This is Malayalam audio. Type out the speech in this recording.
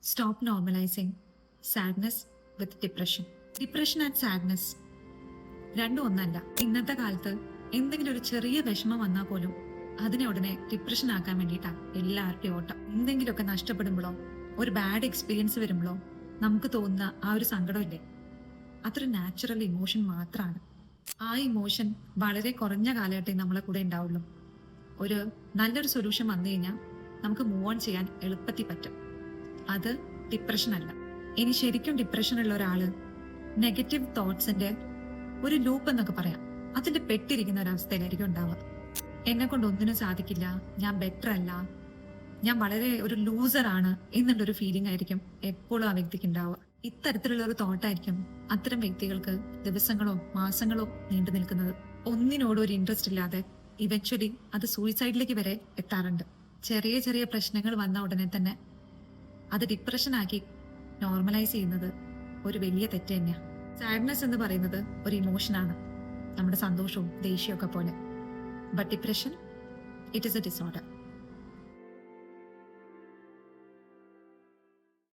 Stop normalising sadness with depression. Depression and sadness രണ്ടും ഒന്നല്ല. ഇന്നത്തെ കാലത്ത് എന്തെങ്കിലും ഒരു ചെറിയ വിഷമം വന്നാൽ പോലും അതിനെ ഉടനെ ഡിപ്രഷൻ ആക്കാൻ വേണ്ടിയിട്ടാണ് എല്ലാവരുടെയും ഓട്ടം. എന്തെങ്കിലുമൊക്കെ നഷ്ടപ്പെടുമ്പോഴോ ഒരു ബാഡ് എക്സ്പീരിയൻസ് വരുമ്പോഴോ നമുക്ക് തോന്നുന്ന ആ ഒരു സങ്കടമില്ലേ, അതൊരു നാച്ചുറൽ ഇമോഷൻ മാത്രമാണ്. ആ ഇമോഷൻ വളരെ കുറഞ്ഞ കാലഘട്ടം നമ്മളെ കൂടെ ഉണ്ടാവുള്ളൂ. ഒരു നല്ലൊരു സൊല്യൂഷൻ വന്നു കഴിഞ്ഞാൽ നമുക്ക് മൂവ് ഓൺ ചെയ്യാൻ എളുപ്പത്തിൽ പറ്റും. അത് ഡിപ്രഷൻ അല്ല. ഇനി ശരിക്കും ഡിപ്രഷൻ ഉള്ള ഒരാള് നെഗറ്റീവ് തോട്ട്സിന്റെ ഒരു ലൂപ്പ് എന്നൊക്കെ പറയാം, അതിന്റെ പെട്ടിരിക്കുന്ന ഒരവസ്ഥയിലായിരിക്കും ഉണ്ടാവുക. എന്നെ കൊണ്ട് ഒന്നിനും സാധിക്കില്ല, ഞാൻ ബെറ്റർ അല്ല, ഞാൻ വളരെ ഒരു ലൂസറാണ് എന്നുള്ളൊരു ഫീലിംഗ് ആയിരിക്കും എപ്പോഴും ആ വ്യക്തിക്ക് ഉണ്ടാവുക. ഇത്തരത്തിലുള്ള ഒരു തോട്ടായിരിക്കും അത്തരം വ്യക്തികൾക്ക് ദിവസങ്ങളോ മാസങ്ങളോ നീണ്ടു നിൽക്കുന്നത്. ഒന്നിനോടും ഒരു ഇൻട്രസ്റ്റ് ഇല്ലാതെ ഇവഞ്ച്വലി അത് സൂയിസൈഡിലേക്ക് വരെ എത്താറുണ്ട്. ചെറിയ ചെറിയ പ്രശ്നങ്ങൾ വന്ന ഉടനെ തന്നെ അത് ഡിപ്രഷനാക്കി നോർമലൈസ് ചെയ്യുന്നത് ഒരു വലിയ തെറ്റ് തന്നെയാണ്. സാഡ്നെസ് എന്ന് പറയുന്നത് ഒരു ഇമോഷനാണ്, നമ്മുടെ സന്തോഷവും ദേഷ്യവും ഒക്കെ പോലെ. But depression, it is A disorder.